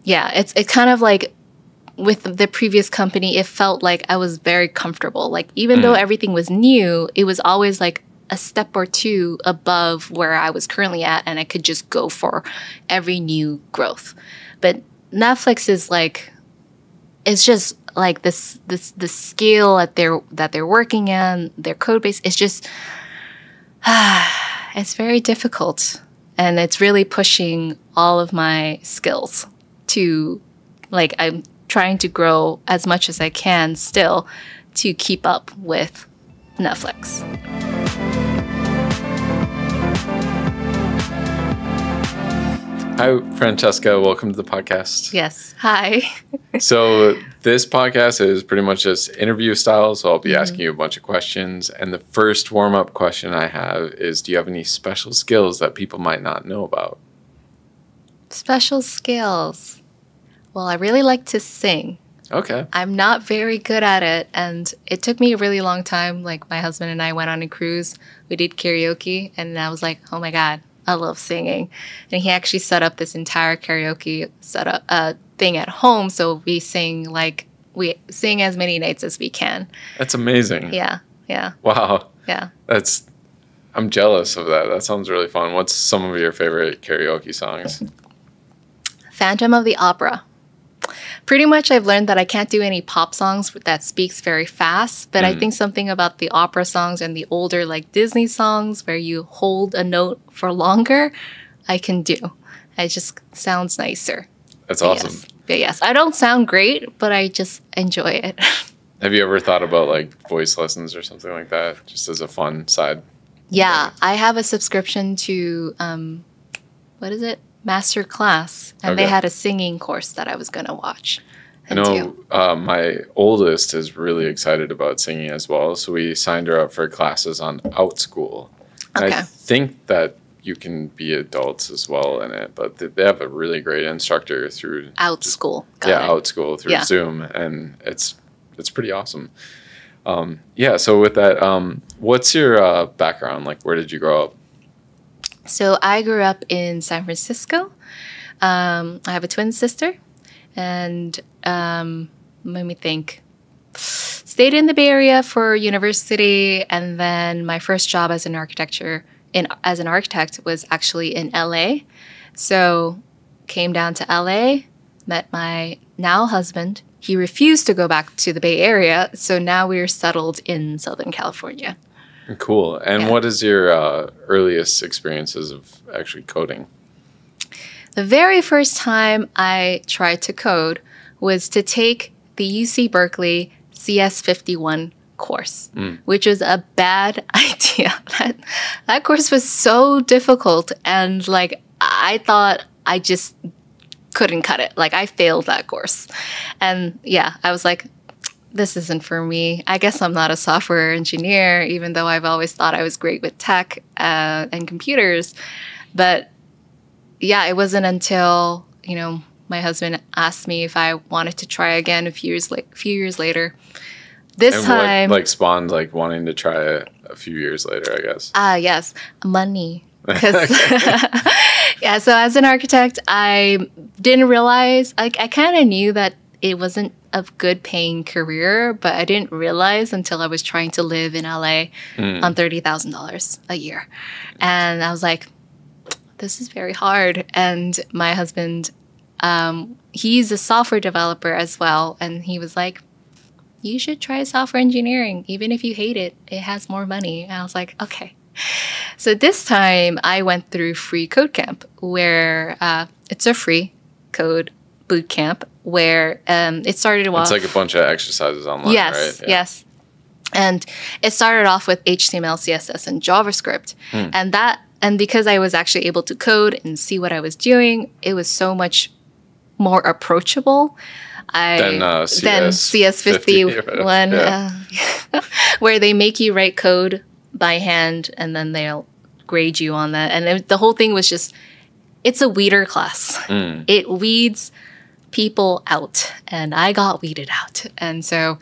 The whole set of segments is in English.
Yeah, it's kind of like with the previous company, it felt like I was very comfortable. Like even though everything was new, it was always like a step or two above where I was currently at, and I could just go for every new growth. But Netflix is like, it's just like the scale that they're working in, their code base. It's just, it's very difficult, and it's really pushing all of my skills to, like, I'm trying to grow as much as I can still to keep up with Netflix. Hi, Francesca. Welcome to the podcast. Yes. Hi. So this podcast is pretty much just interview style. So I'll be asking you a bunch of questions. And the first warm-up question I have is, do you have any special skills that people might not know about? Special skills. Well, I really like to sing. Okay. I'm not very good at it, and it took me a really long time. Like, my husband and I went on a cruise. We did karaoke, and I was like, oh my God, I love singing. And he actually set up this entire karaoke thing at home, so we sing as many nights as we can. That's amazing. Yeah. Wow. Yeah. I'm jealous of that. That sounds really fun. What's some of your favorite karaoke songs? Phantom of the Opera. Pretty much I've learned that I can't do any pop songs that speaks very fast, but I think something about the opera songs and the older like Disney songs where you hold a note for longer, I can do. It just sounds nicer. That's awesome. Yes, I don't sound great, but I just enjoy it. Have you ever thought about like voice lessons or something like that, just as a fun side? Yeah, I have a subscription to, what is it? Master class, and they had a singing course that I was going to watch. I know my oldest is really excited about singing as well, so we signed her up for classes on OutSchool. Okay. I think that you can be adults as well in it, but they have a really great instructor through OutSchool. OutSchool through Zoom, and it's pretty awesome. So with that, what's your background? Like, where did you grow up? So I grew up in San Francisco. I have a twin sister, and let me think. Stayed in the Bay Area for university, and then my first job as an architect was actually in LA. So came down to LA, met my now husband. He refused to go back to the Bay Area, so now we're settled in Southern California. Cool. And what is your earliest experiences of actually coding? The very first time I tried to code was to take the UC Berkeley CS51 course, which was a bad idea. That course was so difficult, and like I thought I just couldn't cut it. Like I failed that course. And yeah, I was like, this isn't for me. I guess I'm not a software engineer, even though I've always thought I was great with tech and computers. But yeah, it wasn't until, my husband asked me if I wanted to try again a few years later. This time, what, spawned wanting to try it a few years later, I guess. Yes, money. Because so as an architect, I didn't realize, I kind of knew that it wasn't a good paying career, but I didn't realize until I was trying to live in LA on $30,000 a year. And I was like, this is very hard. And my husband, he's a software developer as well. And he was like, you should try software engineering. Even if you hate it, it has more money. And I was like, okay. So this time I went through free code camp, where it's a free code boot camp, where it started off. It's like a bunch of exercises online, right? Yeah. Yes. And it started off with HTML, CSS, and JavaScript. And because I was actually able to code and see what I was doing, it was so much more approachable than CS51, where they make you write code by hand and then they'll grade you on that. And the whole thing was just, it's a weeder class. It weeds people out, and I got weeded out. And so,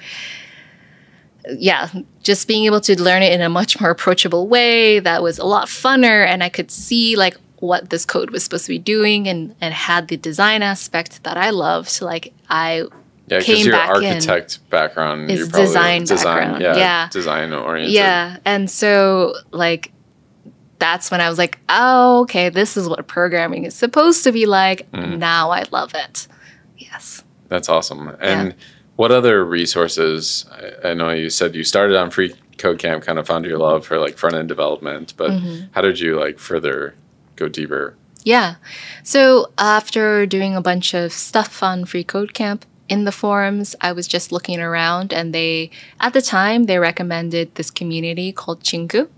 yeah, just being able to learn it in a much more approachable way, that was a lot funner, and I could see what this code was supposed to be doing and had the design aspect that I loved. Like I because your architect background is design background. Yeah. Design oriented. Yeah. And so like that's when I was like, oh, okay, this is what programming is supposed to be like. Now I love it. Yes. That's awesome. And what other resources? I know you said you started on Free Code Camp, kind of found your love for like front end development, but how did you like further go deeper? Yeah. So after doing a bunch of stuff on Free Code Camp in the forums, I was just looking around, and at the time, they recommended this community called Chingu.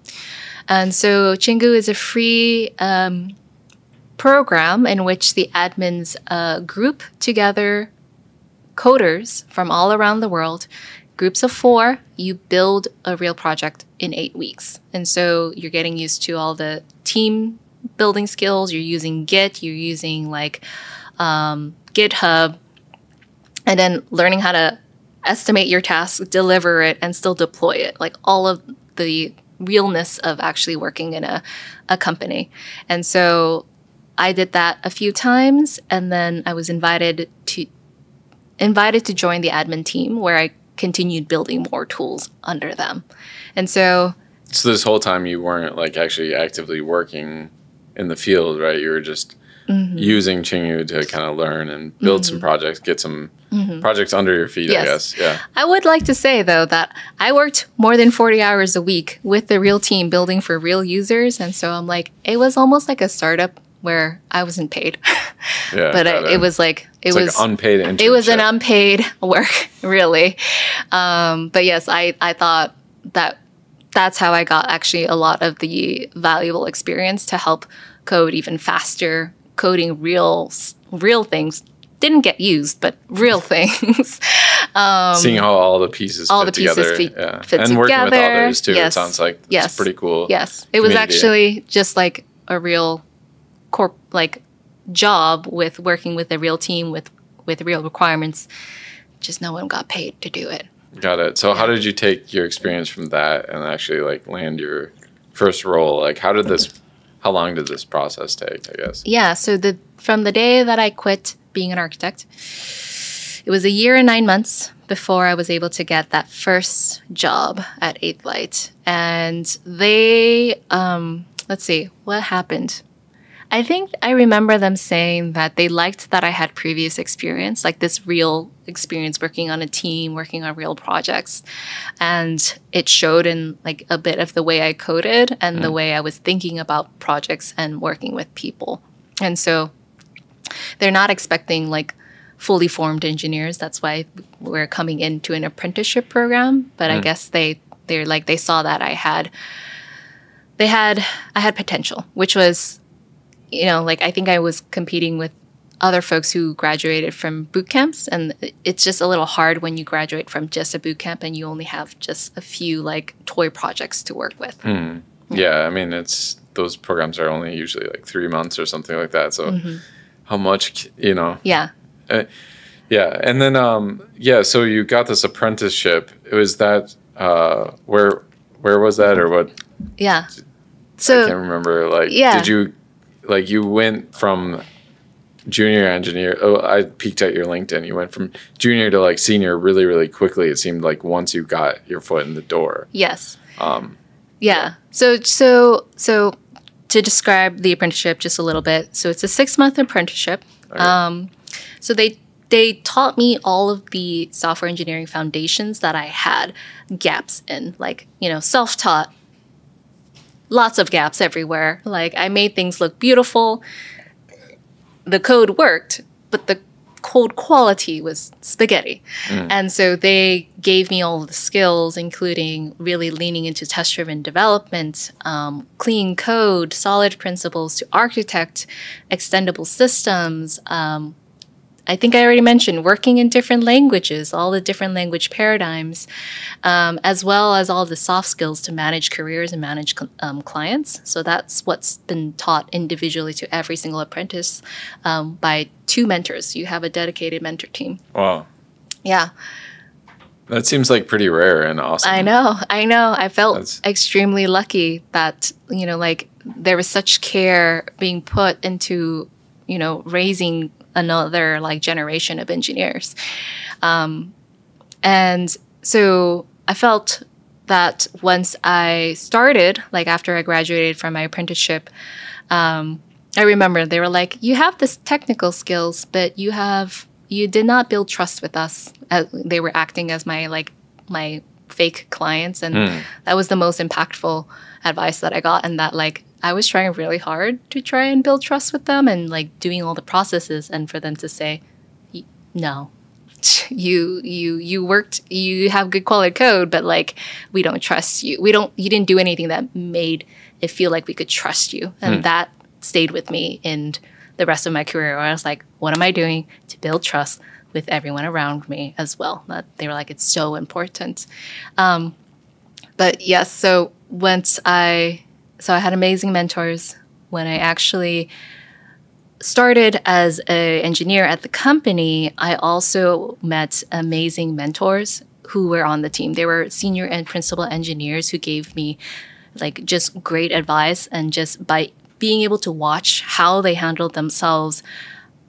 And so Chingu is a free program in which the admins group together coders from all around the world. Groups of 4, you build a real project in 8 weeks. And so you're getting used to all the team building skills. You're using Git, you're using like GitHub, and then learning how to estimate your task, deliver it, and still deploy it. Like all of the realness of actually working in a company. And so I did that a few times, and then I was invited to join the admin team, where I continued building more tools under them. And so this whole time you weren't like actually actively working in the field, right? You were just using Chingu to kind of learn and build some projects, get some projects under your feet, I guess. Yeah. I would like to say, though, that I worked more than 40 hours a week with the real team building for real users. And so I'm like, it was almost like a startup where I wasn't paid. Yeah, but it was like, it was like unpaid internship. It was an unpaid work, really. But yes, I thought that's how I got actually a lot of the valuable experience to help code even faster, coding real things. Didn't get used, but real things. Seeing how all the pieces fit together. Fit and together. Working with others, too. Yes. It sounds like it's pretty cool. Yes. It was actually just like a real job with working with a real team with real requirements. Just no one got paid to do it. Got it. So how did you take your experience from that and actually like land your first role? Like how long did this process take, I guess? Yeah. So from the day that I quit being an architect, it was 1 year and 9 months before I was able to get that first job at 8th Light. And they, let's see, what happened? I think I remember them saying that they liked that I had previous experience, like this real experience working on a team, working on real projects. And it showed in like a bit of the way I coded and the way I was thinking about projects and working with people. And so they're not expecting like fully formed engineers. That's why we're coming into an apprenticeship program. But I guess they saw that I had potential, which was, like I think I was competing with other folks who graduated from boot camps, and it's just a little hard when you graduate from just a boot camp and you only have just a few like toy projects to work with. Yeah, I mean those programs are only usually like 3 months or something like that. So how much, Yeah. Yeah, and then so you got this apprenticeship. Was that where was that or what? Yeah. So I can't remember. Like, did you you went from junior engineer? Oh, I peeked at your LinkedIn. You went from junior to like senior really, really quickly. It seemed like once you got your foot in the door. Yes. Yeah. So to describe the apprenticeship just a little bit. So it's a 6-month apprenticeship. Okay. So they taught me all of the software engineering foundations that I had gaps in, like, self-taught, lots of gaps everywhere. Like I made things look beautiful. The code worked, but the code quality was spaghetti. And so they gave me all of the skills, including really leaning into test-driven development, clean code, solid principles to architect extendable systems. I think I already mentioned working in different languages, all the different language paradigms, as well as all the soft skills to manage careers and manage clients. So that's what's been taught individually to every single apprentice by 2 mentors. You have a dedicated mentor team. Wow. Yeah. That seems like pretty rare and awesome. I know. I felt extremely lucky that, there was such care being put into, you know, raising another like generation of engineers. And so I felt that once I started, like after I graduated from my apprenticeship, I remember they were like, you have this technical skills, but you did not build trust with us. They were acting as my fake clients. And that was the most impactful advice that I got. And that like, I was trying really hard to try and build trust with them and like doing all the processes, and for them to say, no, you have good quality code, but like, we don't trust you. You didn't do anything that made it feel like we could trust you. And that stayed with me in the rest of my career, where I was like, what am I doing to build trust with everyone around me as well? That they were like, it's so important. But yes, so I had amazing mentors when I actually started as an engineer at the company. I also met amazing mentors who were on the team. They were senior and principal engineers who gave me like just great advice, and just by being able to watch how they handled themselves,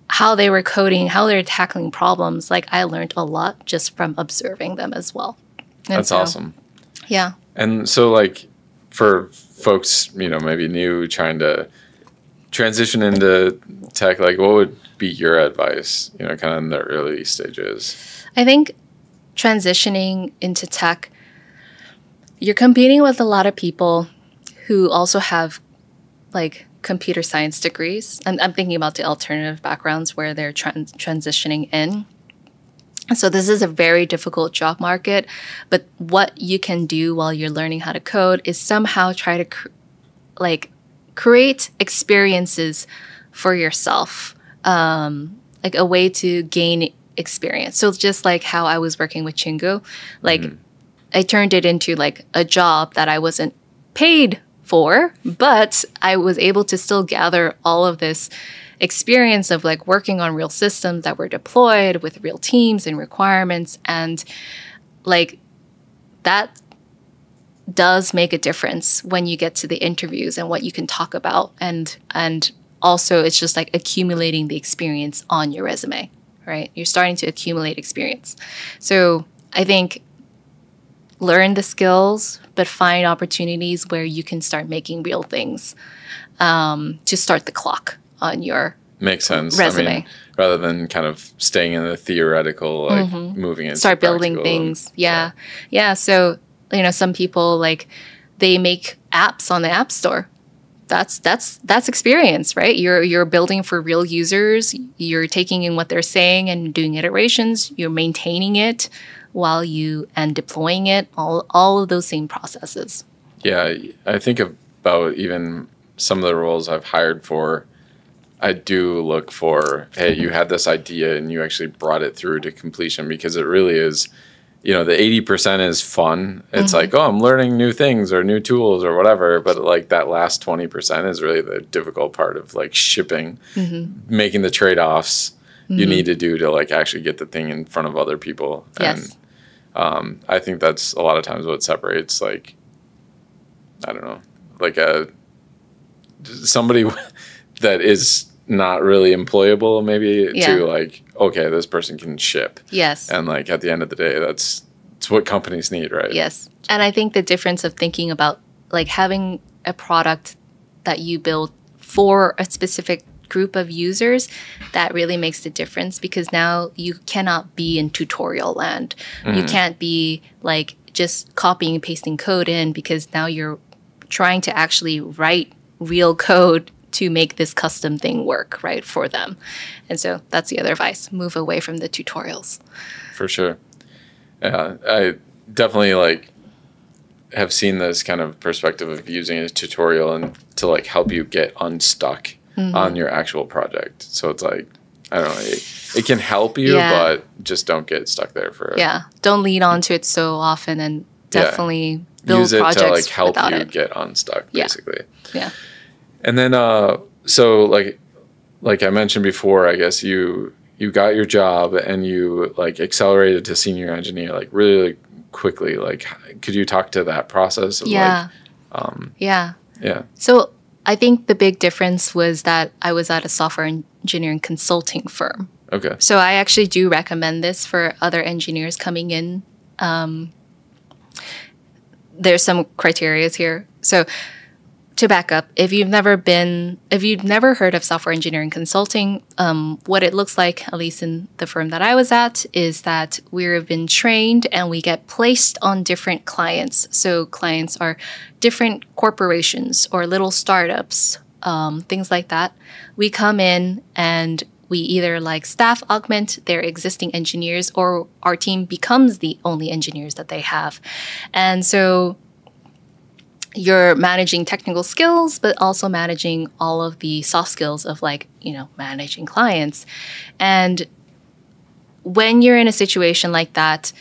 how they were coding, how they were tackling problems, like I learned a lot just from observing them as well. And that's awesome. Yeah. And so like for folks, you know, maybe new, trying to transition into tech, like what would be your advice, you know, kind of in the early stages? I think transitioning into tech, you're competing with a lot of people who also have like computer science degrees. And I'm thinking about the alternative backgrounds where they're transitioning in. So this is a very difficult job market, but what you can do while you're learning how to code is somehow try to create experiences for yourself, like a way to gain experience. So just like how I was working with Chingu, like I turned it into like a job that I wasn't paid for, but I was able to still gather all of this experience of like working on real systems that were deployed with real teams and requirements. And like that does make a difference when you get to the interviews and what you can talk about. And also it's just like accumulating the experience on your resume, right? You're starting to accumulate experience. So I think learn the skills, but find opportunities where you can start making real things to start the clock on your makes sense resume. I mean, rather than kind of staying in the theoretical, like moving into start building things. Yeah. So, you know, some people like they make apps on the App Store. That's experience, right? You're building for real users. You're taking in what they're saying and doing iterations. You're maintaining it and deploying it. All of those same processes. Yeah, I think about even some of the roles I've hired for. I do look for, hey, you had this idea and you actually brought it through to completion, because it really is, you know, the 80% is fun. It's like, oh, I'm learning new things or new tools or whatever. But like that last 20% is really the difficult part of like shipping, making the trade-offs you need to do to like actually get the thing in front of other people. Yes. And I think that's a lot of times what separates, like, I don't know, like somebody that is not really employable maybe to like, okay, this person can ship. Yes. And like at the end of the day, it's what companies need, right? Yes. And I think the difference of thinking about like having a product that you build for a specific group of users, that really makes the difference, because now you cannot be in tutorial land. You can't be like just copying and pasting code in, because now you're trying to actually write real code to make this custom thing work, right, for them. And so that's the other advice. Move away from the tutorials. For sure. Yeah, I definitely like have seen this kind of perspective of using a tutorial and to like help you get unstuck on your actual project. So it's like, I don't know, it can help you, but just don't get stuck there for it. Yeah, don't lean onto it so often, and definitely build use it projects to like help you it. get unstuck, basically. Yeah. And then, so like I mentioned before, I guess you got your job and you like accelerated to senior engineer like really quickly. Like, could you talk to that process? Of Yeah. Yeah. So I think the big difference was that I was at a software engineering consulting firm. Okay. So I actually do recommend this for other engineers coming in. There's some criteria here. So to back up, if you've never heard of software engineering consulting, what it looks like, at least in the firm that I was at, is that we've been trained and we get placed on different clients. So clients are different corporations or little startups, things like that. We come in and we either staff augment their existing engineers, or our team becomes the only engineers that they have. And so you're managing technical skills, but also managing all of the soft skills of managing clients. And when you're in a situation like that,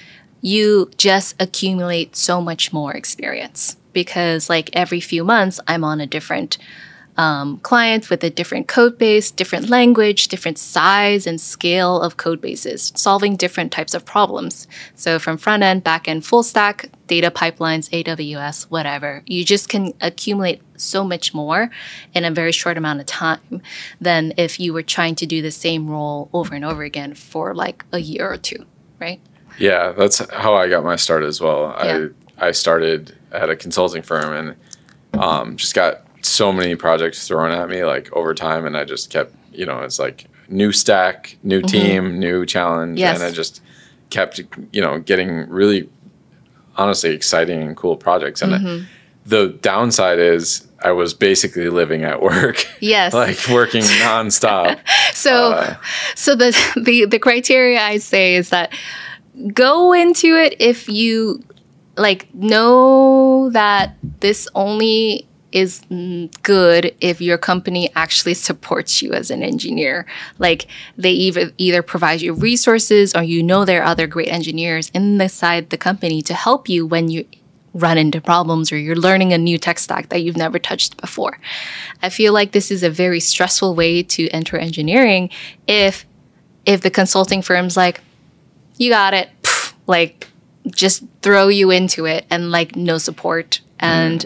you just accumulate so much more experience, because every few months I'm on a different client with a different code base, different language, different size and scale of code bases, solving different types of problems. So from front end, back end, full stack, data pipelines, AWS, whatever. You just can accumulate so much more in a very short amount of time than if you were trying to do the same role over and over again for a year or two, right? Yeah, that's how I got my start as well. Yeah. I started at a consulting firm and just got so many projects thrown at me over time, and I just kept, it's new stack, new team, new challenge. Yes. And I just kept, getting really honestly exciting and cool projects. And the downside is I was basically living at work. Yes. Working nonstop. So the criteria I say is that go into it if you know that this only is good if your company actually supports you as an engineer. They either provide you resources, or there are other great engineers inside the company to help you when you run into problems or you're learning a new tech stack that you've never touched before. I feel like this is a very stressful way to enter engineering if the consulting firm's you got it, just throw you into it and no support and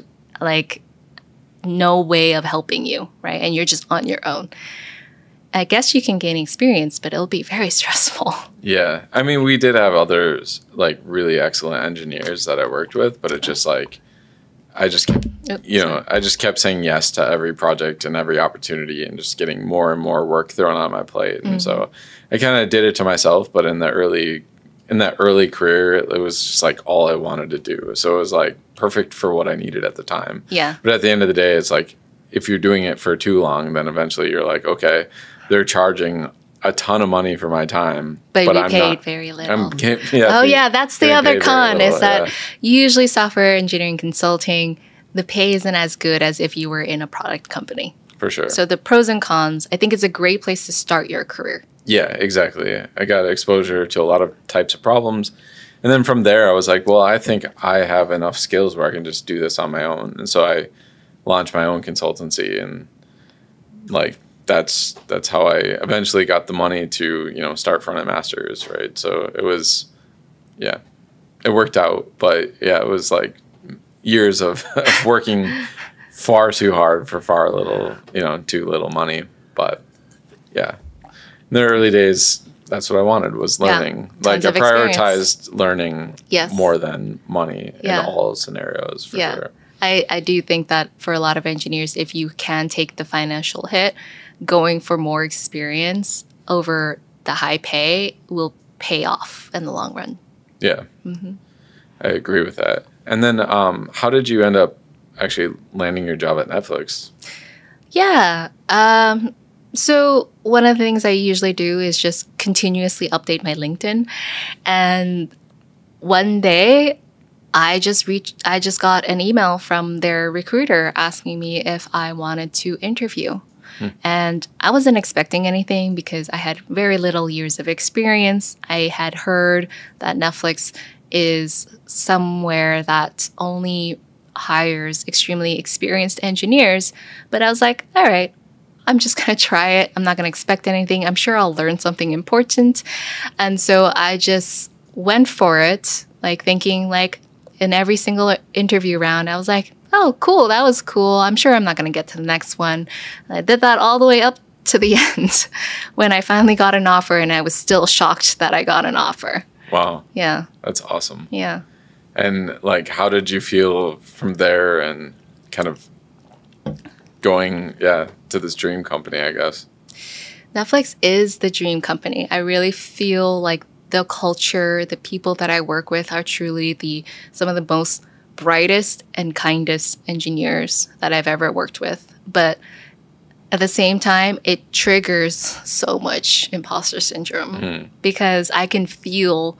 no way of helping you, right? And you're just on your own. I guess you can gain experience, but it'll be very stressful. Yeah. I mean, we did have others, really excellent engineers that I worked with, but it just I just kept, I just kept saying yes to every project and every opportunity and just getting more and more work thrown on my plate. And so I kind of did it to myself, but in that early career, it was just all I wanted to do. So it was perfect for what I needed at the time. Yeah. But at the end of the day, it's if you're doing it for too long, then eventually you're okay, they're charging a ton of money for my time, but I'm paid very little. That's the other con little, is that usually software engineering consulting, the pay isn't as good as if you were in a product company. For sure. So the pros and cons, I think it's a great place to start your career. Yeah, exactly. I got exposure to a lot of types of problems. And then from there, I was well, I think I have enough skills where I can just do this on my own. And so I launched my own consultancy, and that's how I eventually got the money to, start Frontend Masters, right? So it was, it worked out. But yeah, it was years of working far too hard for far little, too little money. But yeah. In the early days, that's what I wanted, was learning. I prioritized learning more than money in all scenarios, for sure. I do think that for a lot of engineers, if you can take the financial hit, going for more experience over the high pay will pay off in the long run. Yeah. I agree with that. And then how did you end up actually landing your job at Netflix? Yeah. So one of the things I usually do is just continuously update my LinkedIn. And one day I just got an email from their recruiter asking me if I wanted to interview. And I wasn't expecting anything because I had very little years of experience. I had heard that Netflix is somewhere that only hires extremely experienced engineers. But I was all right, I'm just going to try it. I'm not going to expect anything. I'm sure I'll learn something important. And so I just went for it, thinking in every single interview round, I was oh, cool, that was cool. I'm sure I'm not going to get to the next one. And I did that all the way up to the end when I finally got an offer, and I was still shocked that I got an offer. Wow. Yeah. That's awesome. Yeah. And like, how did you feel from there and kind of going, to this dream company, I guess? Netflix is the dream company. I really feel like the culture, the people that I work with are truly some of the most brightest and kindest engineers that I've ever worked with. But at the same time, it triggers so much imposter syndrome because I can feel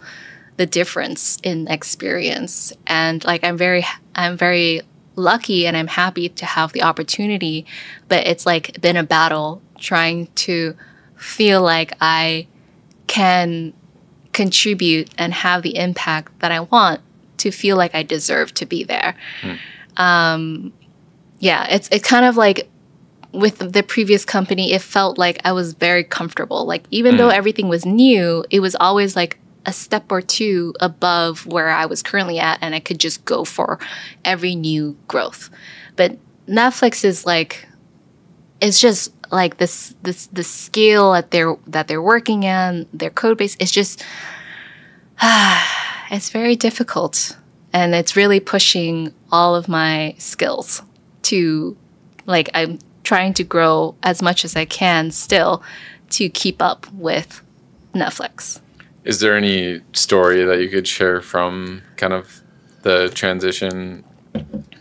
the difference in experience. And like, I'm very lucky and I'm happy to have the opportunity, but it's like been a battle trying to feel like I can contribute and have the impact that I want, to feel like I deserve to be there. It's kind of like with the previous company, it felt like I was very comfortable. Like, even though everything was new, it was always like a step or two above where I was currently at, and I could just go for every new growth. But Netflix is like, it's just like the scale that they're working in, their code base. It's just, it's very difficult, and it's really pushing all of my skills to, like, I'm trying to grow as much as I can still to keep up with Netflix. Is there any story that you could share from kind of the transition,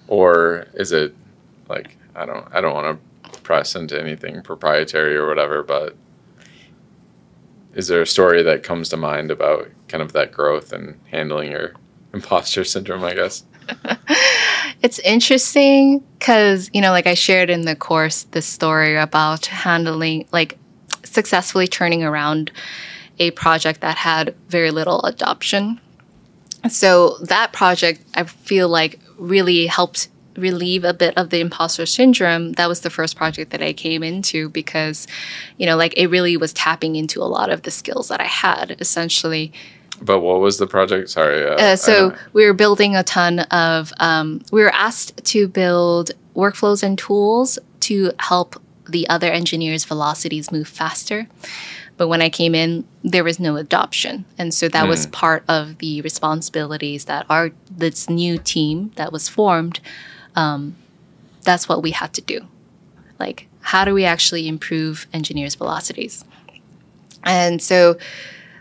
or is it like, I don't want to press into anything proprietary or whatever, but is there a story that comes to mind about kind of that growth and handling your imposter syndrome, I guess? It's interesting because, like I shared in the course, this story about handling, like, successfully turning around a project that had very little adoption. So that project, I feel like, really helped relieve a bit of the imposter syndrome. That was the first project that I came into because, like, it really was tapping into a lot of the skills that I had, essentially. But what was the project? Sorry. So we were building a ton of, we were asked to build workflows and tools to help the other engineers' velocities move faster. But when I came in, there was no adoption. And so that was part of the responsibilities that this new team that was formed, that's what we had to do. Like, how do we actually improve engineers' velocities? And so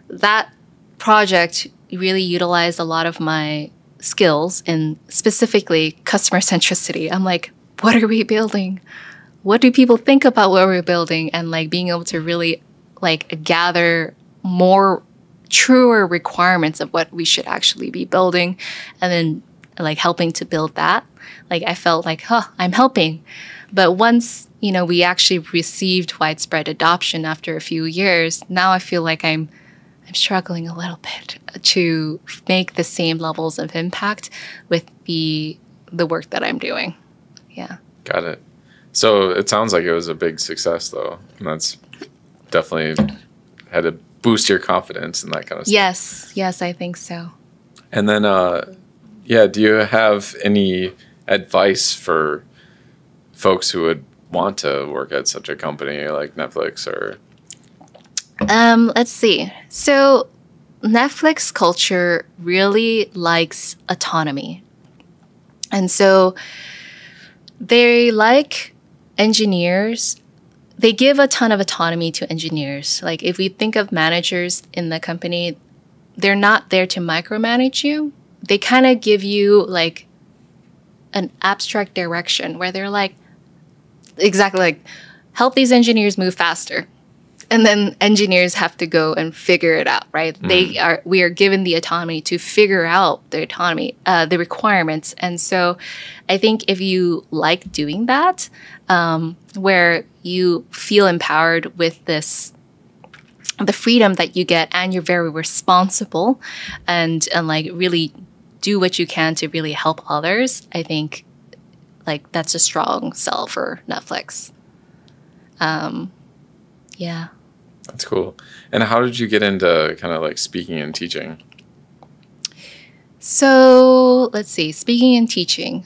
that project really utilized a lot of my skills in specifically customer centricity. I'm like, what are we building? What do people think about what we're building? And like being able to really like gather more truer requirements of what we should actually be building, and then like helping to build that. Like, I felt like, I'm helping. But once, we actually received widespread adoption after a few years, now I feel like I'm struggling a little bit to make the same levels of impact with the work that I'm doing. Yeah. Got it. So it sounds like it was a big success, though. And that's definitely had to boost your confidence and that kind of stuff. Yes, I think so. And then, do you have any advice for folks who would want to work at such a company like Netflix or... Let's see. So Netflix culture really likes autonomy. And so they like engineers. They give a ton of autonomy to engineers. Like, if we think of managers in the company, they're not there to micromanage you. They kind of give you like an abstract direction where they're like, exactly like, help these engineers move faster. And then engineers have to go and figure it out, right? We are given the autonomy to figure out the requirements. And so I think if you like doing that, where you feel empowered with the freedom that you get, and you're very responsible and like really do what you can to really help others, I think like that's a strong sell for Netflix. Yeah. That's cool. And how did you get into kind of like speaking and teaching? So let's see, speaking and teaching.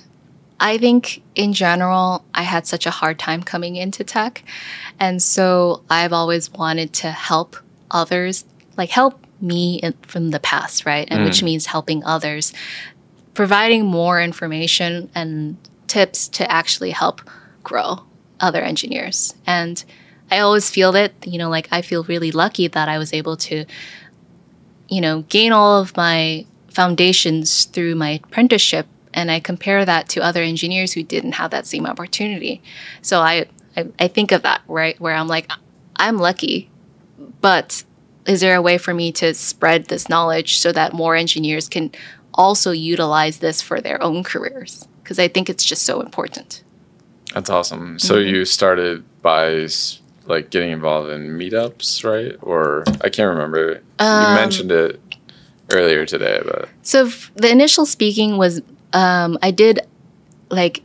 I think in general, I had such a hard time coming into tech. And so I've always wanted to help others, like help me from the past, right? And which means helping others, providing more information and tips to actually help grow other engineers. And I always feel that, like I feel really lucky that I was able to, gain all of my foundations through my apprenticeship. And I compare that to other engineers who didn't have that same opportunity. So I think of that, right? Where I'm like, I'm lucky, but is there a way for me to spread this knowledge so that more engineers can also utilize this for their own careers? Because I think it's just so important. That's awesome. So you started by like getting involved in meetups, right? Or I can't remember. You mentioned it earlier today, but so the initial speaking was I did like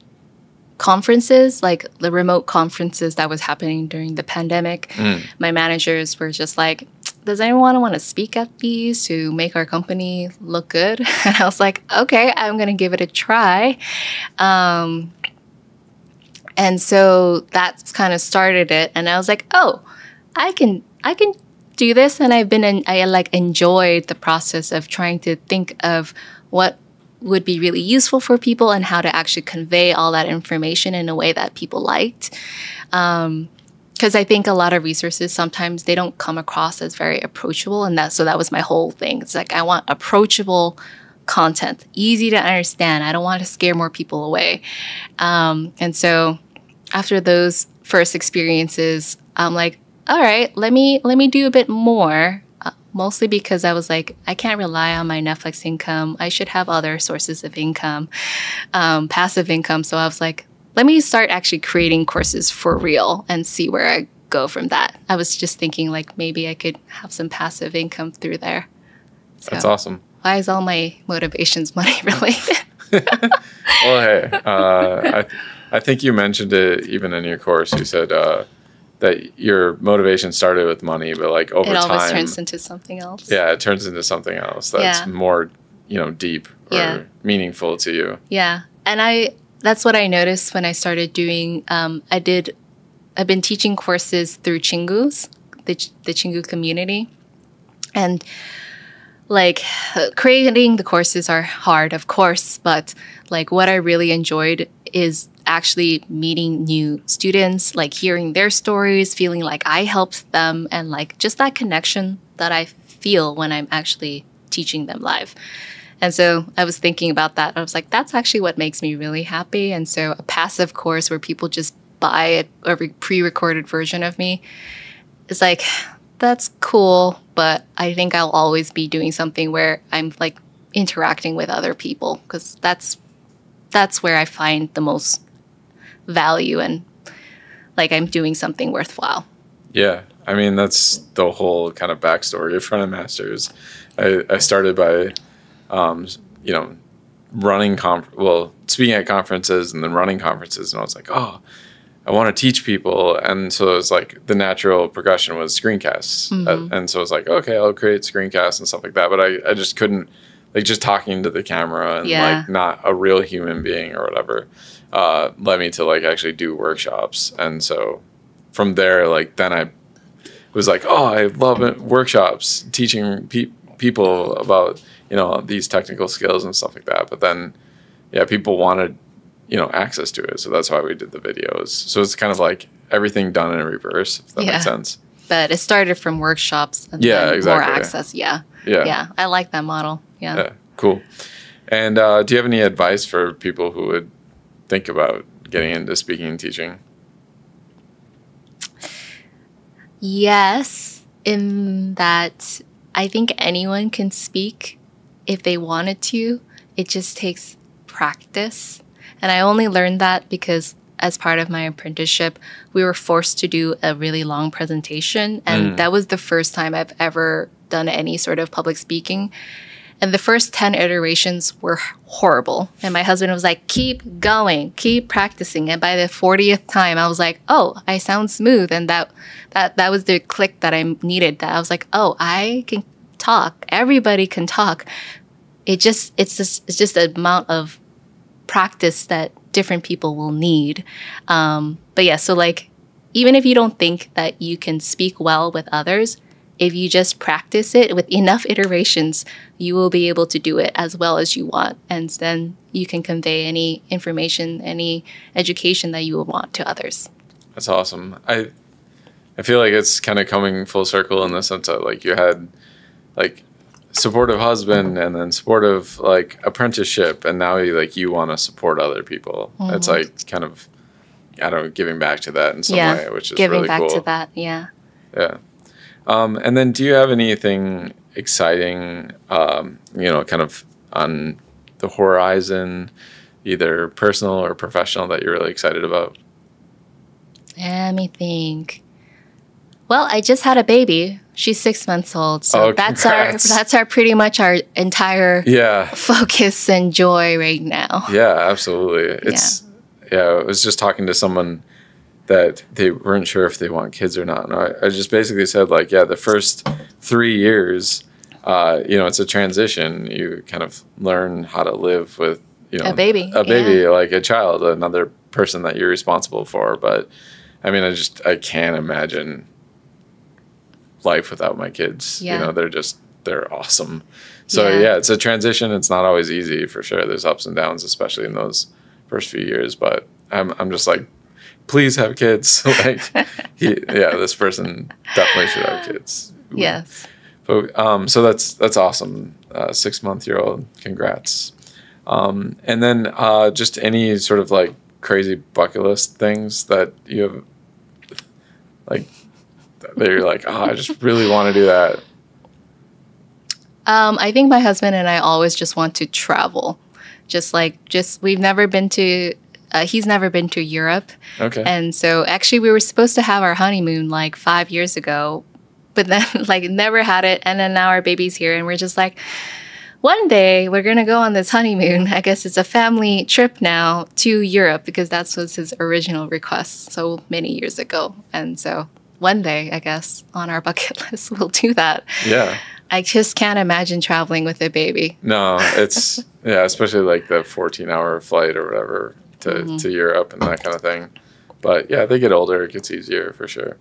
conferences, like the remote conferences that was happening during the pandemic. My managers were just like, does anyone want to speak at these to make our company look good? And I was like, okay, I'm going to give it a try. And so that's kind of started it. And I was like, oh, I can do this. And I like enjoyed the process of trying to think of what would be really useful for people and how to actually convey all that information in a way that people liked. Because I think a lot of resources, sometimes they don't come across as very approachable. And so that was my whole thing. It's like, I want approachable content, easy to understand. I don't want to scare more people away. And so after those first experiences, I'm like, all right, let me do a bit more. Mostly because I was like, I can't rely on my Netflix income. I should have other sources of income, passive income. So I was like, let me start actually creating courses for real and see where I go from that. I was just thinking like maybe I could have some passive income through there. So that's awesome. Why is all my motivations money related? Well, hey, I think you mentioned it even in your course. You said that your motivation started with money, but like over time, it always turns into something else. Yeah, it turns into something else that's more, deep or meaningful to you. Yeah, and that's what I noticed when I started doing. I've been teaching courses through Chingu's, the Chingu community, and like creating the courses are hard, of course, but like what I really enjoyed is actually meeting new students, like hearing their stories, feeling like I helped them, and like just that connection that I feel when I'm actually teaching them live. And so I was thinking about that. I was like, that's actually what makes me really happy. And so a passive course where people just buy a pre-recorded version of me is like, that's cool, but I think I'll always be doing something where I'm like interacting with other people, because that's where I find the most value and like I'm doing something worthwhile. Yeah. I mean, that's the whole kind of backstory of Frontend Masters. I started by, speaking at conferences and then running conferences. And I was like, oh, I want to teach people. And so it was like the natural progression was screencasts. And so it was like, okay, I'll create screencasts and stuff like that. But I just couldn't, like just talking to the camera and like not a real human being or whatever. Led me to like actually do workshops. And so from there, like then I was like, oh, I love it. Workshops, teaching people about, these technical skills and stuff like that. But then, people wanted, access to it. So that's why we did the videos. So it's kind of like everything done in reverse, if that makes sense. But it started from workshops and then exactly. more access. Yeah. I like that model. Yeah. Cool. And do you have any advice for people who would think about getting into speaking and teaching? Yes, in that I think anyone can speak if they wanted to. It just takes practice. And I only learned that because as part of my apprenticeship, we were forced to do a really long presentation. And that was the first time I've ever done any sort of public speaking. And the first 10 iterations were horrible. And my husband was like, keep going, keep practicing. And by the 40th time, I was like, oh, I sound smooth. And that was the click that I needed. That I was like, oh, I can talk. Everybody can talk. It's just the amount of practice that different people will need. But yeah, so like, even if you don't think that you can speak well with others, if you just practice it with enough iterations, you will be able to do it as well as you want. And then you can convey any information, any education that you would want to others. That's awesome. I feel like it's kind of coming full circle in the sense that like you had like supportive husband and then supportive like apprenticeship, and now you want to support other people. It's like kind of, I don't know, giving back to that in some way, which is really cool. Giving back to that, yeah. Yeah. And then do you have anything exciting, kind of on the horizon, either personal or professional, that you're really excited about? Let me think. Well, I just had a baby. She's 6 months old. So that's our pretty much our entire focus and joy right now. Yeah, absolutely. I was just talking to someone that they weren't sure if they want kids or not. And I just basically said, like, the first 3 years, it's a transition. You kind of learn how to live with, a baby, like a child, another person that you're responsible for. But I mean, I can't imagine life without my kids. Yeah. They're awesome. So it's a transition. It's not always easy, for sure. There's ups and downs, especially in those first few years. But I'm just like, please have kids. This person definitely should have kids. Yes. But, so that's awesome. 6-month-old, congrats. And then just any sort of like crazy bucket list things that you have, like, that you're like, I just really want to do that. I think my husband and I always just want to travel. We've never been to. He's never been to Europe. Okay. And so actually we were supposed to have our honeymoon like 5 years ago, but then like never had it. And then now our baby's here and we're just like, one day we're going to go on this honeymoon. I guess it's a family trip now to Europe, because that was his original request so many years ago. And so one day, I guess, on our bucket list, we'll do that. Yeah. I just can't imagine traveling with a baby. No, it's, especially like the 14-hour flight or whatever to Europe and that kind of thing. But yeah, they get older, it gets easier for sure.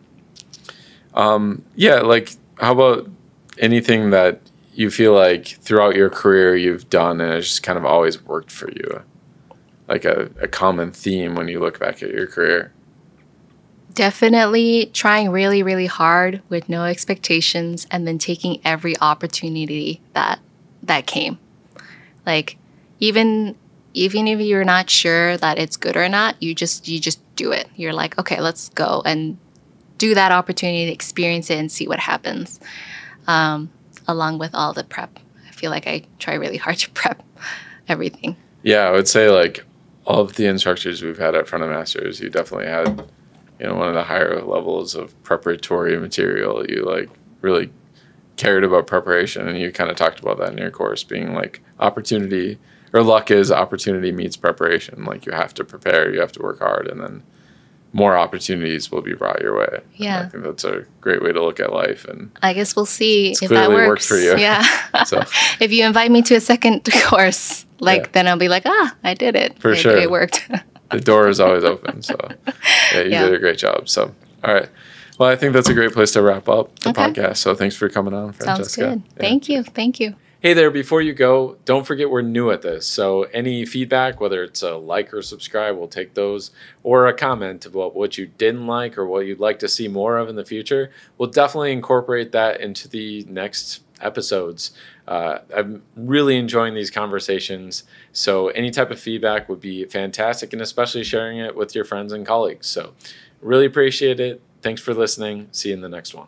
Like, how about anything that you feel like throughout your career you've done and it's just kind of always worked for you? Like a common theme when you look back at your career? Definitely trying really, really hard with no expectations and then taking every opportunity that came. Like, even if you're not sure that it's good or not, you just do it. You're like, okay, let's go and do that opportunity, experience it and see what happens. Along with all the prep. I feel like I try really hard to prep everything. Yeah, I would say like all of the instructors we've had at Frontend Masters, you definitely had, one of the higher levels of preparatory material. You like really cared about preparation, and you kind of talked about that in your course, being like opportunity or luck is opportunity meets preparation. Like you have to prepare, you have to work hard, and then more opportunities will be brought your way. Yeah. And I think that's a great way to look at life. And I guess we'll see if that clearly works. Worked for you. Yeah. So if you invite me to a second course, then I'll be like, I did it. For sure. It worked. The door is always open. So you did a great job. So, all right. Well, I think that's a great place to wrap up the podcast. So thanks for coming on, Francesca. Sounds good. Yeah. Thank you. Hey there, before you go, don't forget we're new at this. So any feedback, whether it's a like or subscribe, we'll take those, or a comment about what you didn't like or what you'd like to see more of in the future. We'll definitely incorporate that into the next episodes. I'm really enjoying these conversations. So any type of feedback would be fantastic, and especially sharing it with your friends and colleagues. So really appreciate it. Thanks for listening. See you in the next one.